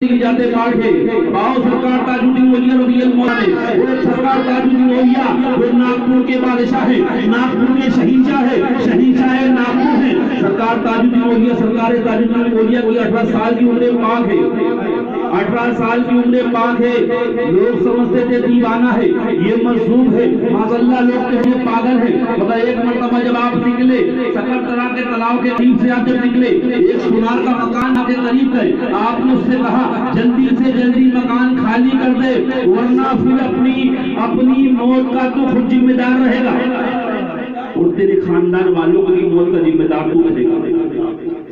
جاتے پاٹھے باؤ سرکار تاجالدین اولیاء رضی اللہ عنہ وہ سرکار تاجالدین اولیاء وہ ناگپور کے بادشاہ ہیں، ناگپور کے شہنشاہ ہیں، شہنشاہ ناگپور ہیں سرکار تاجالدین اولیاء۔ سرکار تاجالدین اولیاء کو 18 سال کی عمر پاک ہے، 18 سال کی عمر پاک ہے۔ لوگ سمجھتے تھے دیوانہ ہے، یہ مظلوم ہے، معاذاللہ لوگ کہتے ہیں پاگل ہے، مگر ایک مرتبہ جب آپ نکلے سکرترا کے تلاؤ کے قریب سے آپ جب نکلے ایک سونار کا مکان آپ کے قریب گئے، آپ نے اس سے کہا جلدی سے جلدی مکان خالی کر دے ورنہ پھر اپنی موت کا تو خود ذمہ دار رہے گا اور تیرے خاندان والوں کی موت کا ذمہ دار تو بنے گا۔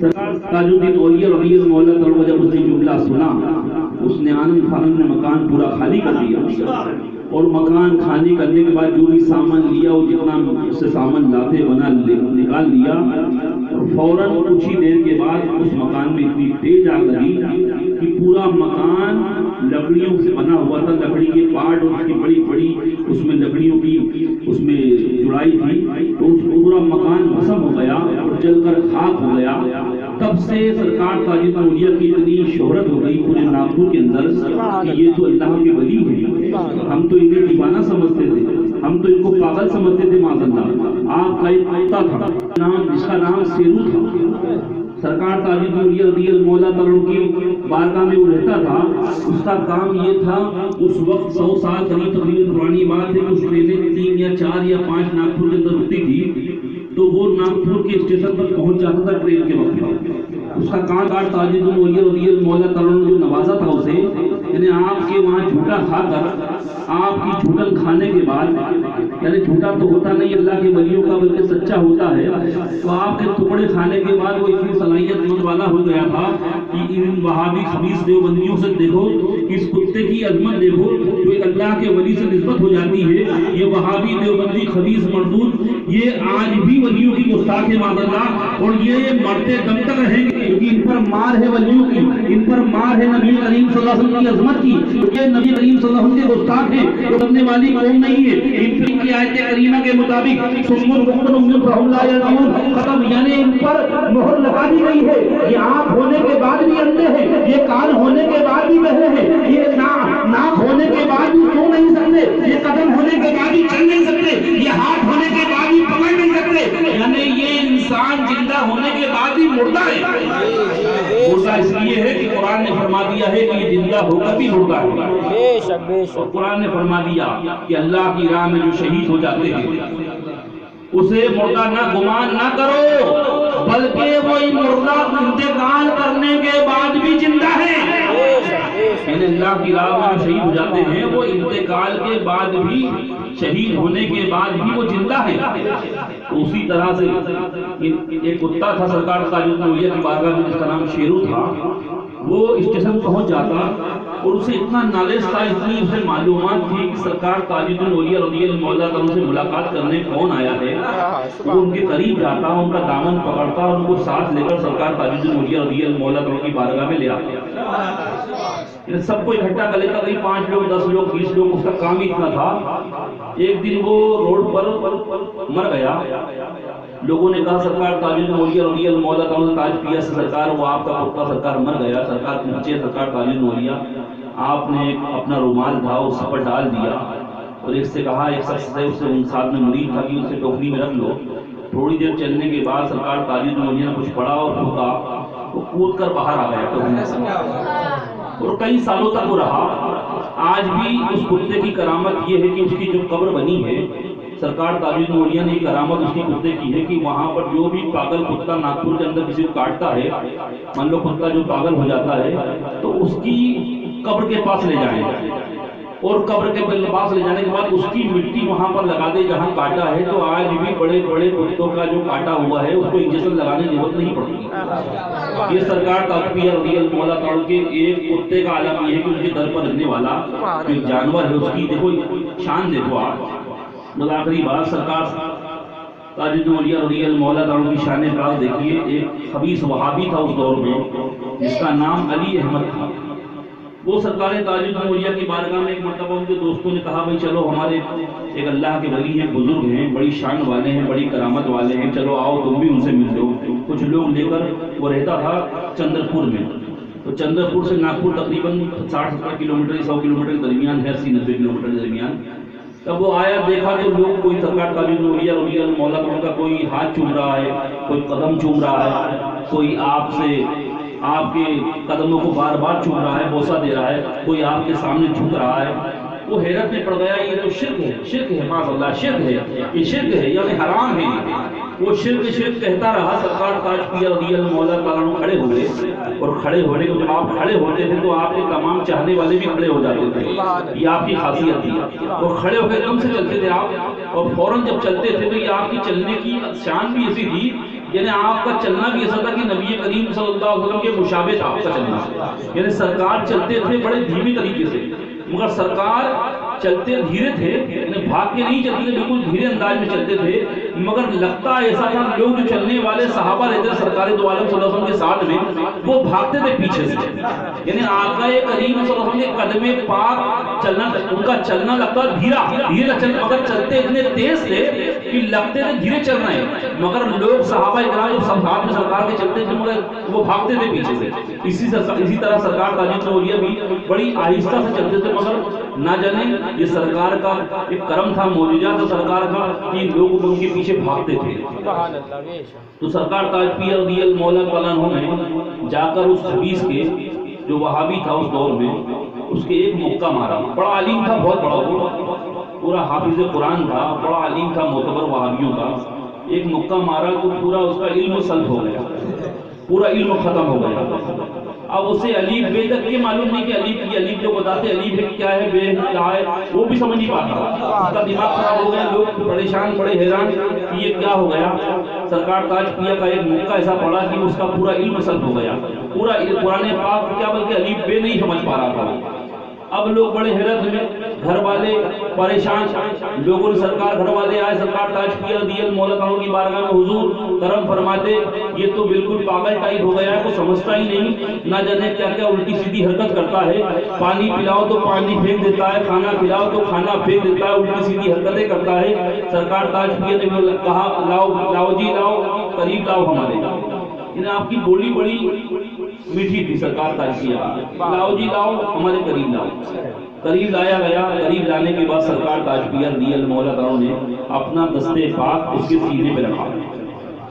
سرکار تاجالدین اولیاء رضی اللہ عنہ جب اس نے جملہ سنا اس نے آنند فانند میں مکان پورا خالی کر دیا اور مکان خالی کرنے کے بعد جو بھی سامان لیا وہ جتنا اس سے سامان لاتے بنا نکال لیا اور فوراً کچھ ہی دیر کے بعد اس مکان میں اتنی تیز آگ لگی کہ پورا مکان لکڑیوں سے بنا ہوا تھا، لکڑی کے پارٹ اور اس کی بڑی بڑی اس میں لکڑیوں کی اس میں جڑائی تھی تو اس پورا مکان بھسم ہو گیا اور جل کر خاک ہو گیا۔ تب سے سرکار تاجالدین اولیاء کی اتنی شہرت ہو گئی پورے ناگپور کے اندر کہ یہ تو اللہ کے ولی ہیں، ہم تو انہیں دیوانہ سمجھتے تھے، ہم تو ان کو پاگل سمجھتے تھے معاذاللہ۔ آپ کا ایک کتا تھا جس کا نام سیرو تھا، سرکار تاجالدین اولیاء رضی اللہ عنہ کی بارگاہ میں وہ رہتا تھا۔ اس کا کام یہ تھا اس وقت 100 سال قریب تقریباً پرانی بات ہے، کچھ ٹرینیں 3 یا 4 یا 5 ناگپور کے اندر رکتی تھی تو وہ ناگپور کے اسٹیشن پر پہنچ جاتا تھا ٹرین کے وقت۔ اس کا کام تاجالدین اولیاء رضی اللہ عنہ نے جو نوازا تھا اسے، یعنی آپ کے وہاں جھوٹا کھا کر آپ کی جھوٹن کھانے کے بعد، یعنی جھوٹا تو ہوتا نہیں اللہ کے ولیوں کا بلکہ سچا ہوتا ہے، تو آپ کے ٹکڑے کھانے کے بعد وہ اتنی صلاحیت مند والا ہو گیا تھا کہ ان وہابی خبیث دیوبندیوں سے دیکھو، اس کتے کی عظمت دیکھو جو اللہ کے ولی سے نسبت ہو جاتی ہے۔ یہ وہابی دیوبندی خبیث مردود یہ آج بھی ولیوں کی گستاخ ہے معاذاللہ، اور یہ مرتے دم تک رہیں گے کیونکہ ان پر مار ہے ولیوں کی، ان پر مار ہے نبی کریم صلی اللہ علیہ وسلم کی عظمت کی، یہ نبی کریم صلی اللہ علیہ وسلم کے گستاخ ہیں، وہ کرنے والی قوم نہیں ہے۔ ان کی آیت کریمہ کے مطابق ختم، یعنی ان پر مہر لگا دی گئی ہے۔ یہ آنکھ ہونے کے بعد بھی اندھے ہیں، یہ کان ہونے کے بعد بھی بہرے ہیں، یہ ناک ہونے کے بعد بھی سو نہیں سکتے، یہ قدم ہونے کے بعد بھی چل نہیں سکتے، یہ ہاتھ ہونے کے بعد بھی پکڑ نہیں سکتے، یعنی یہ انسان زندہ ہونے کے بعد بھی مردہ ہے۔ مردہ اس لیے ہے کہ قرآن نے فرما دیا ہے کہ یہ زندہ ہو کر بھی مردہ ہے، اور قرآن نے فرما دیا کہ اللہ کی راہ میں جو شہید ہو جاتے ہیں اسے مردہ نہ گمان نہ کرو بلکہ وہ مردہ انتقال کرنے کے بعد بھی زندہ ہے۔ یعنی اللہ کی راہ میں جو شہید ہو جاتے ہیں وہ انتقال کے بعد بھی، شہید ہونے کے بعد بھی وہ زندہ ہے۔ تو اسی طرح سے ایک کتا تھا سرکار تاجالدین اولیاء کی بارگاہ میں جس کا نام شیرو تھا، وہ اسٹیشن پہنچ جاتا اور اسے اتنا نالج تھا، اتنی اسے معلومات تھی کہ سرکار تاجالدین اولیاء رضی اللہ عنہ سے ملاقات کرنے کون آیا ہے، وہ ان کے قریب جاتا، ان کا دامن پکڑتا اور ان کو ساتھ لے کر سرکار تاجالدین اولیاء رضی اللہ عنہ کی بارگاہ میں لے آتا۔ سب کو اکٹھا کر لیتا، کہیں 5 لوگ 10 لوگ 20 لوگ، اس کا کام ہی اتنا تھا۔ ایک دن وہ روڈ پر مر گیا، لوگوں نے کہا سرکار تاجالدین اولیاء رضی اللہ عنہ تاج پیا سرکار، وہ آپ کا کتا سرکار مر گیا۔ سرکار پہنچے، سرکار تاجالدین اولیاء، آپ نے اپنا رومال تھا اس پر ڈال دیا اور ایک سے کہا، ایک شخص ہے اس سے ساتھ میں مریض تھا کہ اسے ٹوکری میں رکھ لو۔ تھوڑی دیر چلنے کے بعد سرکار تاجالدین اولیاء نے کچھ پڑھا اور پھونکا، وہ کود کر باہر آ گیا ٹوکری سے، اور کئی سالوں تک وہ رہا۔ آج بھی اس کتے کی کرامت یہ ہے کہ اس کی جو قبر بنی ہے، سرکار تاجالدین اولیاء نے کرامت اس کی کتے کی ہے کہ وہاں پر جو بھی پاگل کتا ناگپور کے اندر کسی کو کاٹتا ہے، مان لو کتا جو پاگل ہو جاتا ہے تو اس کی قبر کے پاس لے جائیں اور قبر کے پاس لے جانے کے بعد اس کی مٹی وہاں پر لگا دے جہاں کاٹا ہے۔ تو آج بھی بڑے بڑے کتوں کا جو کاٹا ہوا ہے اس کو انجیکشن لگانے کی ضرورت نہیں پڑتی۔ یہ سرکار تاجالدین رضی اللہ عنہ کے ایک کتے کا عالم یہ ہے کہ ان کے در پر رہنے والا جو جانور ہے اس کی دیکھو شان دیکھو آپ۔ آخری بات، سرکار تاجالدین اولیاء رضی اللہ عنہ کی شان باز دیکھیے۔ ایک خبیث وہابی تھا اس دور میں جس کا نام علی احمد تھا، وہ سرکار تاجالدین اولیاء کی بارگاہ میں ایک مرتبہ ان کے دوستوں نے کہا بھائی چلو ہمارے ایک اللہ کے ولی ہیں، بزرگ ہیں، بڑی شان والے ہیں، بڑی کرامت والے ہیں، چلو آؤ تم بھی ان سے مل لو۔ کچھ لوگ لے کر وہ رہتا تھا چندر پور میں، تو چندرپور سے ناگپور تقریباً 60-70 کلومیٹر 100 کلومیٹر کے درمیان ہے، 80-90 کلومیٹر کے درمیان. تب وہ آیا دیکھا تو لوگ کوئی سرکار تاج نوریہ رضی اللہ مولا عنہ کا کوئی ہاتھ چوم رہا ہے، کوئی قدم چوم رہا ہے، کوئی آپ سے آپ کے قدموں کو بار بار چوم رہا ہے، بوسہ دے رہا ہے، کوئی آپ کے سامنے جھک رہا ہے. وہ حیرت میں پڑ گیا، یہ تو شرک ہے، شرک ہے، معاذ اللہ شرک ہے، یہ شرک ہے یعنی حرام ہے. وہ شرک کہتا رہا. سرکار تاج پیر رضی اللہ مولا عنہ کھڑے ہوئے، اور کھڑے ہونے کو جب آپ کھڑے ہوتے تھے تو آپ کے تمام چاہنے والے بھی کھڑے ہو جاتے تھے. یہ آپ کی خاصیت تھی. اور کھڑے ہو کے دم سے چلتے تھے آپ، اور فوراً جب چلتے تھے تو یہ آپ کی چلنے کی شان بھی ایسی تھی، یعنی آپ کا چلنا بھی ایسا تھا کہ نبی کریم صلی اللہ علیہ وسلم کے مشابہ تھا آپ کا چلنا. یعنی سرکار چلتے تھے بڑے دھیمی طریقے سے، مگر سرکار چلتے دھیرے تھے، یعنی بھاگ کے نہیں چلتے تھے، بالکل دھیرے انداز میں چلتے تھے. مگر لگتا ایسا تھا لوگ جو چلنے والے صحابہ رہتے تھے سرکار دو عالم صلی اللہ علیہ وسلم کے ساتھ میں، وہ بھاگتے تھے پیچھے سے. یعنی آقا کریم صلی اللہ علیہ وسلم کے قدم پاک چلنا، ان کا چلنا لگتا دھیرا دھیرے چلنا، مگر چلتے اتنے تیز تھے کہ لگتے تھے دھیرے چل رہے ہیں، مگر لوگ صحابہ کرام جو سب ہاتھ میں سرکار کے چلتے تھے مگر وہ بھاگتے تھے پیچھے سے. اسی طرح سرکار تاج نوریہ بھی بڑی آہستہ سے چلتے تھے، مگر نہ جانے یہ سرکار کا ایک کرم تھا، معجزہ تھا سرکار کا کہ لوگ ان کے پیچھے بھاگتے تھے. تو سرکار تاج پیر رضی اللہ مولا عنہ نے جا کر اس حدیث کے جو وہابی تھا اس دور میں، اس کے ایک مکہ مارا. بڑا عالم تھا، بہت بڑا، وہ پورا حافظ قرآن تھا، بڑا عالم تھا معتبر وہابیوں کا. ایک مکہ مارا تو پورا اس کا علم سلب ہو گیا، پورا علم ختم ہو گیا. اب اسے الف بے تک یہ معلوم نہیں کہ الف جو بتاتے الف ہے کیا ہے، بے کیا ہے، وہ بھی سمجھ نہیں پاتا. اس کا دماغ خراب ہو گیا، لوگ پریشان، بڑے حیران کہ یہ کیا ہو گیا. سرکار تاج پیر کا ایک موقع ایسا پڑا کہ اس کا پورا علم سلب ہو گیا، پورا قرآن پاک کیا بلکہ الف بے نہیں سمجھ پا رہا تھا. اب لوگ بڑے حیرت میں، گھر والے پریشان. لوگوں نے سرکار گھر والے آئے سرکار تاج پیر رضی اللہ مولا عنہ کی بارگاہ میں، حضور کرم فرماتے، یہ تو بالکل پاگل ٹائپ ہو گیا ہے، کو سمجھتا ہی نہیں، نہ جانے کیا کیا الٹی سیدھی حرکت کرتا ہے. پانی پلاؤ تو پانی پھینک دیتا ہے، کھانا کھلاؤ تو کھانا پھینک دیتا ہے، الٹی سیدھی حرکتیں کرتا ہے. سرکار تاج پیر نے کہا لاؤ جی لاؤ، قریب لاؤ ہمارے. یعنی آپ کی بولی بڑی میٹھی تھی سرکار تاج پیر، لاؤ جی لاؤ ہمارے قریب لاؤ. قریب لایا گیا. قریب لانے کے بعد سرکار تاج پیر رضی اللہ مولا عنہ نے اپنا دستے پاک اس کے سینے پہ رکھا،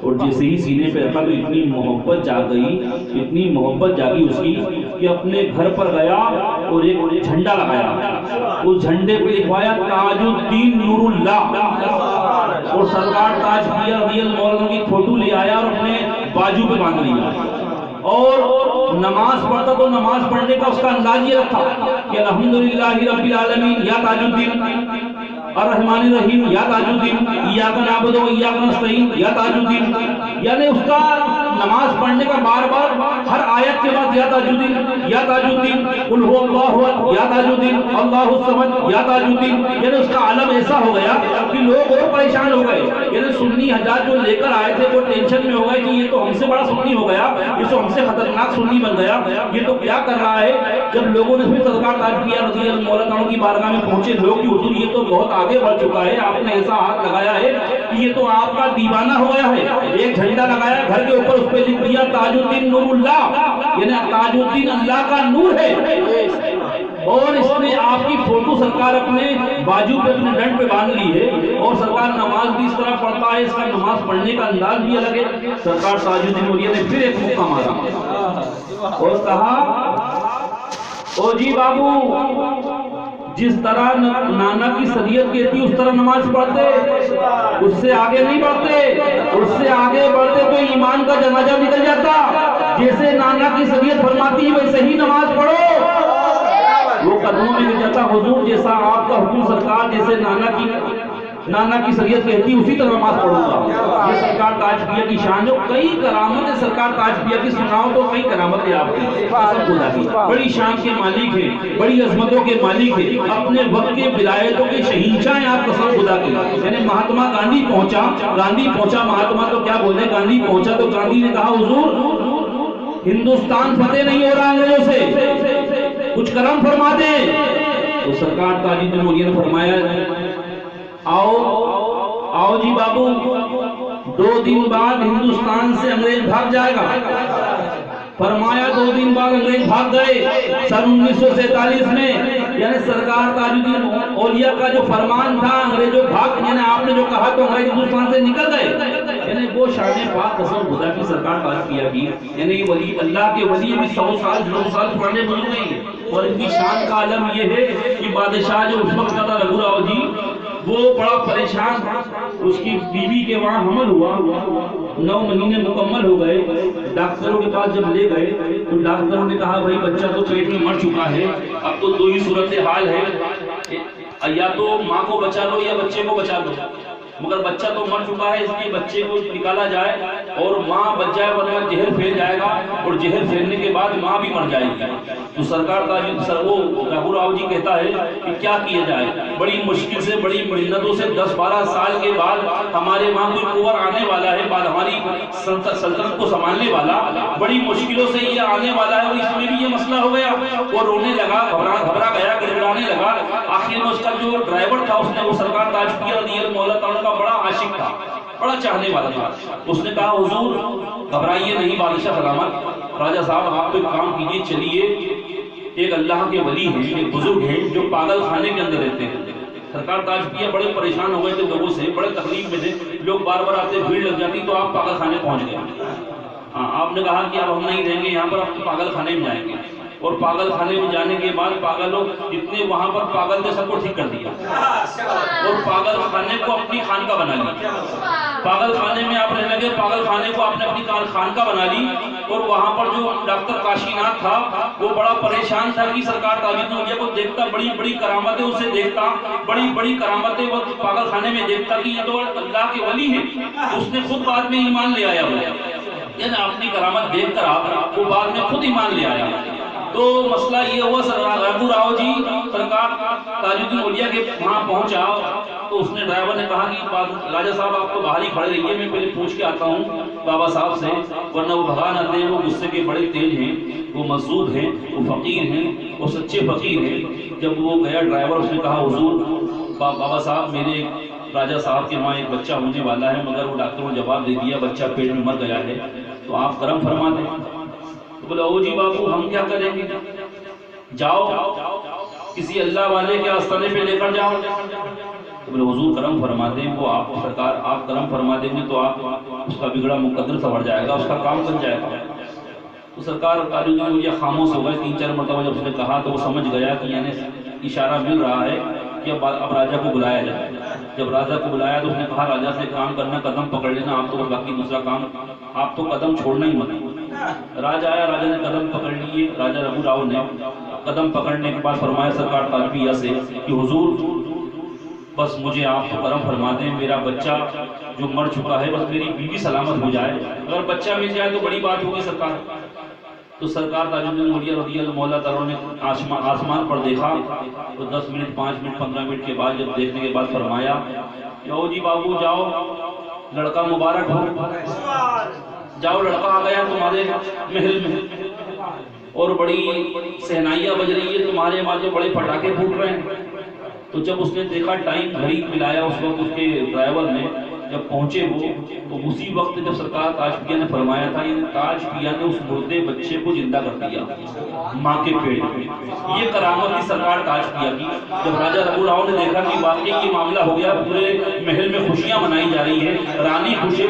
اور جیسے ہی سینے پہ رکھا تو اتنی محبت جاگ گئی، اتنی محبت جاگی اس کی کہ اپنے گھر پر گیا اور ایک جھنڈا لگایا. اس جھنڈے پہ لکھوایا تاج الدین نور اللہ، اور سرکار تاج پیر رضی اللہ مولا عنہ کی فوٹو لے آیا اور اپنے بازو پہ باندھ لیا. اور نماز پڑھتا تو نماز پڑھنے کا اس کا انداز یہ رکھا کہ الحمدللہ رب العالمین یا تاج الدین الرحمن الرحیم یا تاج الدین ایاک نعبد و ایاک نستعین یا تاج الدین. یعنی اس کا نماز پڑھنے کا بار بار ہر آیت کے بعد یا تاج الدین یا تاج الدین، قل هو اللہ احد یا تاج الدین اللہ الصمد یا تاج الدین. یعنی اس کا عالم ایسا ہو گیا کہ لوگ اور پریشان ہو گئے. یعنی سنی حجاج جو لے کر آئے تھے وہ ٹینشن میں ہو گئے کہ یہ تو ہم سے بڑا سنی ہو گیا، یہ تو ہم سے خطرناک سنی بن گیا، یہ تو کیا کر رہا ہے. جب لوگوں نے پھر سرکار تاج پیر رضی اللہ مولا عنہ کی بارگاہ میں پہنچے لوگ کہ حضور یہ تو بہت آگے بڑھ چکا ہے، آپ نے ایسا ہاتھ لگایا ہے کہ یہ تو آپ کا دیوانہ ہو گیا ہے. ایک جھنڈا لگایا گھر کے اوپر، اس پہ لکھ دیا تاج الدین نور اللہ، یعنی تاج الدین اللہ کا نور ہے. اور اس نے آپ کی فوٹو سرکار اپنے بازو پہ اپنے ڈنڈ پہ باندھ لی ہے، اور سرکار نماز بھی اس طرح پڑھتا ہے، اس کا نماز پڑھنے کا انداز بھی الگ ہے. سرکار تاج الدین نوریہ نے پھر ایک موقع مارا اور کہا او جی بابو، جس طرح نانا کی شریعت کہتی اس طرح نماز پڑھتے، اس سے آگے نہیں بڑھتے. اس سے آگے بڑھتے تو ایمان کا جنازہ نکل جاتا. جیسے نانا کی شریعت فرماتی ہے ویسے ہی نماز پڑھو. وہ قدموں میں گر جاتا، حضور جیسا آپ کا حکم سرکار، جیسے نانا کی شریعت کہتی اسی طرح نماز پڑھوں گا. یہ سرکار تاج پیر کی شان جو کئی کرامتیں سرکار تاج پیر کی سناؤ تو کئی کرامتیں آپ کی بڑی شان کے مالک ہیں، بڑی عظمتوں کے مالک ہیں، اپنے وقت کے ولایتوں کے شہنشاہ ہیں آپ قسم خدا کی. یعنی مہاتما گاندھی پہنچا مہاتما تو کیا بولے، گاندھی پہنچا تو گاندھی نے کہا حضور ہندوستان فتح نہیں ہو رہا انگریزوں سے، کچھ کرم فرما دیں. تو سرکار تاج الدین نوریہ نے فرمایا آؤ جی بابو، 2 دن بعد ہندوستان سے انگریز بھاگ جائے گا. فرمایا 2 دن بعد انگریز بھاگ گئے سن 1947 میں، یعنی سرکار تاج الدین اولیاء کا جو فرمان تھا انگریزوں بھاگ، یعنی آپ نے جو کہا تو انگریز ہندوستان سے نکل گئے، یعنی وہ شان پاک قسم خدا کی سرکار تاج کیا کی، یعنی ولی اللہ کے ولی بھی 100 سال 100 سال پرانے بزرگ نہیں، اور ان کی شان کا عالم یہ ہے کہ بادشاہ جو اس وقت تھا رگھو راؤ جی، وہ بڑا پریشان تھا، اس کی بیوی کے وہاں حمل ہوا، 9 مہینے مکمل ہو گئے، ڈاکٹروں کے پاس جب لے گئے تو ڈاکٹروں نے کہا بھائی بچہ تو پیٹ میں مر چکا ہے، اب تو 2 ہی صورتحال ہے، یا تو ماں کو بچا لو یا بچے کو بچا لو، مگر بچہ تو مر چکا ہے، اس لیے بچے کو نکالا جائے اور ماں بچ جائے، ورنہ زہر پھیل جائے گا، اور زہر پھیلنے کے بعد ماں بھی مر جائے گی۔ تو سرکار وہ رگھو راؤ جی کہتا ہے کہ کیا کیا جائے، بڑی مشکل سے بڑی محنتوں سے 10-12 سال کے بعد ہمارے وہاں کوئی کنور آنے والا ہے، بعد ہماری سلطنت کو سنبھالنے والا، بڑی مشکلوں سے یہ آنے والا ہے، اور اس میں بھی یہ مسئلہ ہو گیا، وہ رونے لگا، گھبرا گیا، گڑگڑانے لگا۔ آخر میں اس کا جو ڈرائیور تھا، اس نے وہ سرکار تاج پیر رضی اللہ عنہ کا بڑا عاشق تھا، بڑا چاہنے والا تھا، اس نے کہا حضور گھبرائیے نہیں، بادشاہ سلامت، راجہ صاحب آپ ایک کام کیجئے، چلیے ایک اللہ کے ولی ہیں، ایک بزرگ ہیں جو پاگل خانے کے اندر رہتے ہیں۔ سرکار تاج پیر بڑے پریشان ہو گئے تھے لوگوں سے، بڑے تکلیف میں تھے، لوگ بار بار آتے، بھیڑ لگ جاتی، تو آپ پاگل خانے پہنچ گئے۔ ہاں آپ نے کہا کہ اب ہم نہیں رہیں گے یہاں پر، اب پاگل خانے میں جائیں گے، اور پاگل خانے میں جانے کے بعد پاگلوں اتنے وہاں پر پاگل تھے، سب کو ٹھیک کر دیا، اور پاگل خانے کو اپنی خانقاہ بنا لی، پاگل خانے میں آپ رہنے لگے، پاگل خانے کو آپ نے اپنی خانقاہ بنا لی، اور وہاں پر جو ڈاکٹر کاشی ناتھ تھا وہ بڑا پریشان تھا کہ سرکار تاج الدین اولیاء کو دیکھتا، بڑی بڑی کرامتیں اسے دیکھتا، بڑی بڑی کرامتیں وہ پاگل خانے میں دیکھتا کہ یہ تو اللہ کے ولی ہیں، اس نے خود بعد میں ایمان لے آیا، یعنی اپنی کرامت دیکھ کر آپ وہ بعد میں خود ایمان لے آیا۔ تو مسئلہ یہ ہوا، رگھو راؤ جی سرکار تاج الدین اولیاء کے وہاں پہنچا، تو اس نے ڈرائیور نے کہا کہ راجہ صاحب آپ تو باہر ہی کھڑے رہیے، میں پہلے پوچھ کے آتا ہوں بابا صاحب سے، ورنہ وہ بھگا نہ دیں، وہ غصے کے بڑے تیز ہیں، وہ مزدور ہیں، وہ فقیر ہیں، وہ سچے فقیر ہیں۔ جب وہ گیا ڈرائیور، اس نے کہا حضور بابا صاحب میرے راجہ صاحب کے وہاں ایک بچہ ہونے والا ہے، مگر وہ ڈاکٹروں نے جواب دے دیا بچہ پیٹ میں مر گیا ہے، تو آپ کرم فرما دیں۔ تو بولا او جی بابو ہم کیا کریں گے، جاؤ کسی اللہ والے کے آستانے پہ لے کر جاؤ۔ تو بولے حضور کرم فرما دیں، وہ آپ سرکار آپ کرم فرما دیں گے تو آپ اس کا بگڑا مقدر سنور جائے گا، اس کا کام بن جائے گا۔ تو سرکار تاج الدین اولیاء خاموش ہو گئے، 3-4 مرتبہ جب اس نے کہا تو وہ سمجھ گیا کہ یعنی اشارہ مل رہا ہے کہ اب راجہ کو بلایا جائے۔ جب راجہ کو بلایا تو اس نے کہا راجہ سے کام کرنا، قدم پکڑ لینا، آپ تو باقی دوسرا کام، آپ تو قدم چھوڑنا ہی مت۔ راجہ آیا، راجہ نے قدم پکڑ لیے، راجہ رگھو راؤ نے قدم پکڑنے کے بعد فرمایا سرکار تاج پیر سے کہ حضور بس مجھے آپ کو کرم فرما دیں، میرا بچہ جو مر چکا ہے بس میری بیوی سلامت ہو جائے، اگر بچہ مل جائے تو بڑی بات ہوگی سرکار۔ تو سرکار تاج الدین اولیاء رضی اللہ عنہ نے آسمان پر دیکھا، تو 10 منٹ 5 منٹ 15 منٹ کے بعد جب دیکھنے کے بعد فرمایا جاؤ جی بابو جاؤ، لڑکا مبارک ہو، جاؤ لڑکا آ گیا تمہارے محل میں، اور بڑی سہنائیاں بج رہی ہے، تمہارے وہاں جو بڑے پٹاخے پھوٹ رہے ہیں۔ تو جب اس نے دیکھا ٹائم گھڑی ملایا اس وقت اس کے ڈرائیور نے، جب پہنچے وہ تو اسی وقت جب سرکار تاج پیر نے فرمایا تھا، یہ تاج پیر نے اس مردے بچے کو زندہ کر دیا ماں کے پیٹ میں۔ یہ کرامت تھی سرکار تاج پیر کی۔ جب راجہ رگھو راؤ نے دیکھا کہ واقعی یہ معاملہ ہو گیا، پورے محل میں خوشیاں منائی جا رہی ہیں، رانی خوش ہے،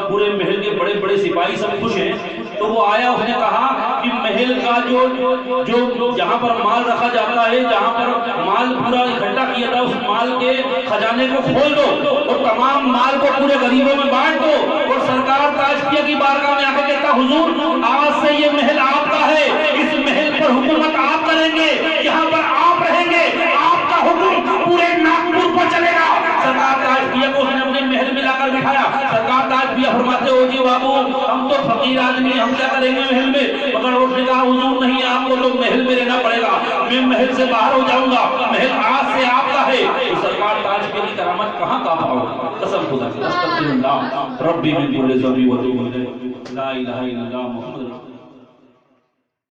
پورے محل کے بڑے بڑے سپاہی سب خوش ہیں، تو وہ آیا، اس نے کہا کہ محل کا جو جہاں پر مال رکھا جاتا ہے، جہاں پر مال پورا اکٹھا کیا تھا، اس مال کے خزانے کو کھول دو اور تمام مال کو پورے غریبوں میں بانٹ دو۔ اور سرکار تاج پیر کی بارگاہ میں آ کے کہتا حضور آج سے یہ محل آپ کا ہے، اس محل پر حکومت آپ کریں گے، یہاں پر آپ رہیں گے، آپ کا حکم پورے ناگپور پر چلے گا۔ سرکار تاج پیر کو اس نے اپنے محل میں لا کر بٹھایا۔ سرکار تاج پیر فرماتے ہو جی بابو ہم تو فقیر آدمی، ہم کیا کریں گے محل میں، مگر اس نے کہا حضور نہیں، آپ کو تو محل میں رہنا پڑے گا، میں محل سے باہر ہو جاؤں گا، محل آج سے آپ کا ہے۔ تو سرکار تاج پیر کی کرامت کہاں کا پاؤ، قسم خدا کی، استغفر اللہ ربی من کل ذنب و اتوب الیہ، لا الہ الا اللہ محمد